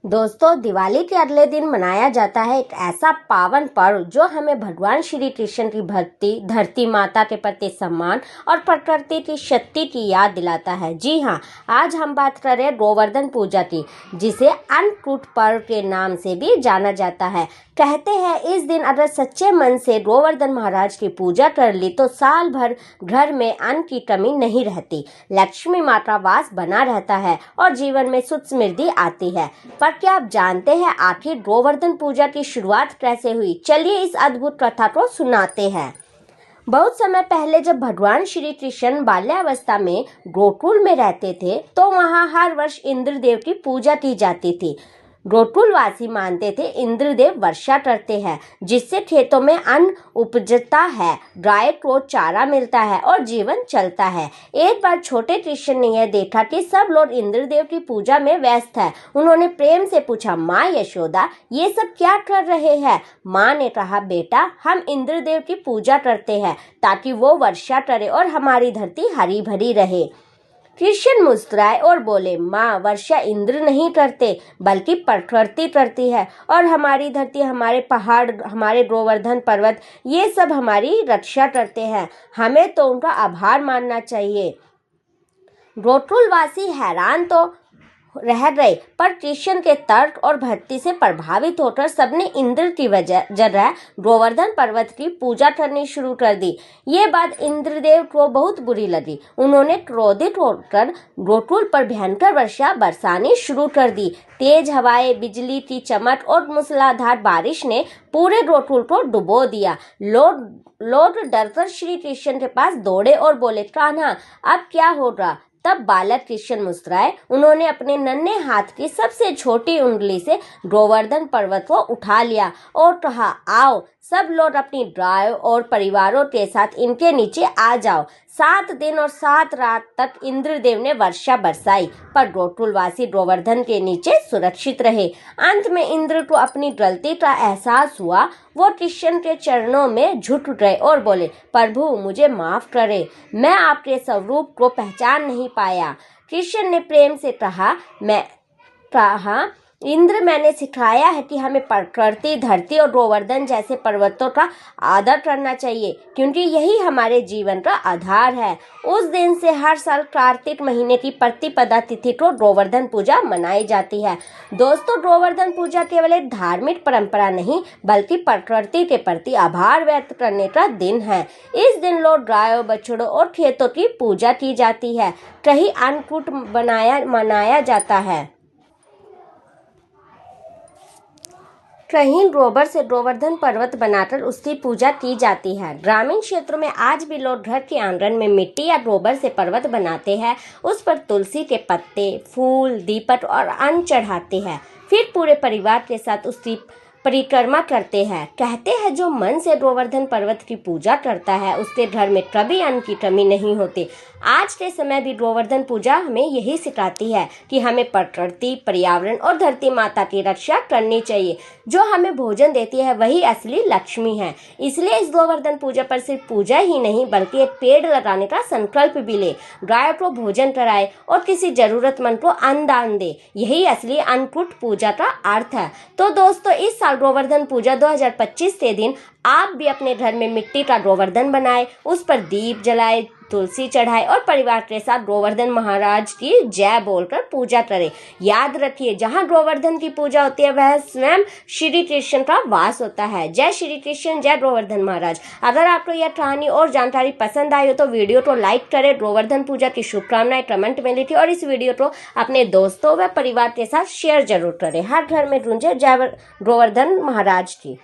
दोस्तों, दिवाली के अगले दिन मनाया जाता है एक ऐसा पावन पर्व जो हमें भगवान श्री कृष्ण की भक्ति, धरती माता के प्रति सम्मान और प्रकृति की शक्ति की याद दिलाता है। जी हाँ, आज हम बात कर रहे हैं गोवर्धन पूजा की, जिसे अन्नकूट पर्व के नाम से भी जाना जाता है। कहते हैं इस दिन अगर सच्चे मन से गोवर्धन महाराज की पूजा कर ली तो साल भर घर में अन्न की कमी नहीं रहती, लक्ष्मी माता वास बना रहता है और जीवन में सुख समृद्धि आती है। पर क्या आप जानते हैं आखिर गोवर्धन पूजा की शुरुआत कैसे हुई? चलिए इस अद्भुत कथा को सुनाते हैं। बहुत समय पहले जब भगवान श्री कृष्ण बाल्यावस्था में गोकुल में रहते थे तो वहाँ हर वर्ष इंद्रदेव की पूजा की जाती थी। गोकुलवासी मानते थे इंद्रदेव वर्षा करते हैं, जिससे खेतों में अन्न उपजता है, गाय को चारा मिलता है और जीवन चलता है। एक बार छोटे कृष्ण ने यह देखा कि सब लोग इंद्रदेव की पूजा में व्यस्त है। उन्होंने प्रेम से पूछा, माँ यशोदा, ये सब क्या कर रहे हैं? माँ ने कहा, बेटा, हम इंद्रदेव की पूजा करते हैं ताकि वो वर्षा करे और हमारी धरती हरी भरी रहे। कृष्ण मुस्कुराए और बोले, माँ, वर्षा इंद्र नहीं करते बल्कि प्रकृति करती है और हमारी धरती, हमारे पहाड़, हमारे गोवर्धन पर्वत, ये सब हमारी रक्षा करते हैं। हमें तो उनका आभार मानना चाहिए। गोकुलवासी हैरान तो रह गए, पर कृष्ण के तर्क और भक्ति से प्रभावित होकर सबने इंद्र की जगह गोवर्धन पर्वत की पूजा करनी शुरू कर दी। ये बात इंद्रदेव को बहुत बुरी लगी। उन्होंने क्रोधित होकर गोकुल पर भयंकर वर्षा बरसानी शुरू कर दी। तेज हवाएं, बिजली की चमक और मूसलाधार बारिश ने पूरे गोकुल को डुबो दिया। लोग डरकर श्री कृष्ण के पास दौड़े और बोले, कान्हा, अब क्या होगा? तब बालक कृष्ण मुस्कुराए। उन्होंने अपने नन्हे हाथ की सबसे छोटी उंगली से गोवर्धन पर्वत को उठा लिया और कहा, आओ सब लोग अपनी गायों और परिवारों के साथ इनके नीचे आ जाओ। 7 दिन और 7 रात तक इंद्रदेव ने वर्षा बरसाई, पर गोकुलवासी गोवर्धन के नीचे सुरक्षित रहे। अंत में इंद्र को अपनी गलती का एहसास हुआ। वो कृष्ण के चरणों में झुक गए और बोले, प्रभु, मुझे माफ करे, मैं आपके स्वरूप को पहचान नहीं पाया। कृष्ण ने प्रेम से कहा, इंद्र, मैंने सिखाया है कि हमें प्रकृति, धरती और गोवर्धन जैसे पर्वतों का आदर करना चाहिए, क्योंकि यही हमारे जीवन का आधार है। उस दिन से हर साल कार्तिक महीने की प्रतिपदा तिथि को गोवर्धन पूजा मनाई जाती है। दोस्तों, गोवर्धन पूजा केवल एक धार्मिक परंपरा नहीं बल्कि प्रकृति के प्रति आभार व्यक्त करने का दिन है। इस दिन लोग गायों, बछड़ों और खेतों की पूजा की जाती है। कहीं अन्नकूट मनाया जाता है, कहीं गोबर से गोवर्धन पर्वत बनाकर उसकी पूजा की जाती है। ग्रामीण क्षेत्रों में आज भी लोग घर के आंगन में मिट्टी या गोबर से पर्वत बनाते हैं। उस पर तुलसी के पत्ते, फूल, दीपक और अन्न चढ़ाते हैं। फिर पूरे परिवार के साथ उसकी परिक्रमा करते हैं। कहते हैं जो मन से गोवर्धन पर्वत की पूजा करता है उसके घर में कभी अन्न की कमी नहीं होती। आज के समय भी गोवर्धन पूजा हमें यही सिखाती है कि हमें प्रकृति, पर्यावरण और धरती माता की रक्षा करनी चाहिए। जो हमें भोजन देती है वही असली लक्ष्मी है। इसलिए इस गोवर्धन पूजा पर सिर्फ पूजा ही नहीं बल्कि एक पेड़ लगाने का संकल्प भी ले, गाय को भोजन कराए और किसी जरूरतमंद को अन्न दान दे। यही असली अन्नकूट पूजा का अर्थ है। तो दोस्तों, इस साल गोवर्धन पूजा 2025 के दिन आप भी अपने घर में मिट्टी का गोवर्धन बनाए, उस पर दीप जलाए, तुलसी चढ़ाए और परिवार के साथ गोवर्धन महाराज की जय बोलकर पूजा करें। याद रखिए, जहाँ गोवर्धन की पूजा होती है वह स्वयं श्री कृष्ण का वास होता है। जय श्री कृष्ण, जय गोवर्धन महाराज। अगर आपको यह कहानी और जानकारी पसंद आई हो तो वीडियो को लाइक करें, गोवर्धन पूजा की शुभकामनाएं कमेंट में लिखिए और इस वीडियो को अपने दोस्तों व परिवार के साथ शेयर जरूर करें। हर घर में गूंजे जय गोवर्धन महाराज की।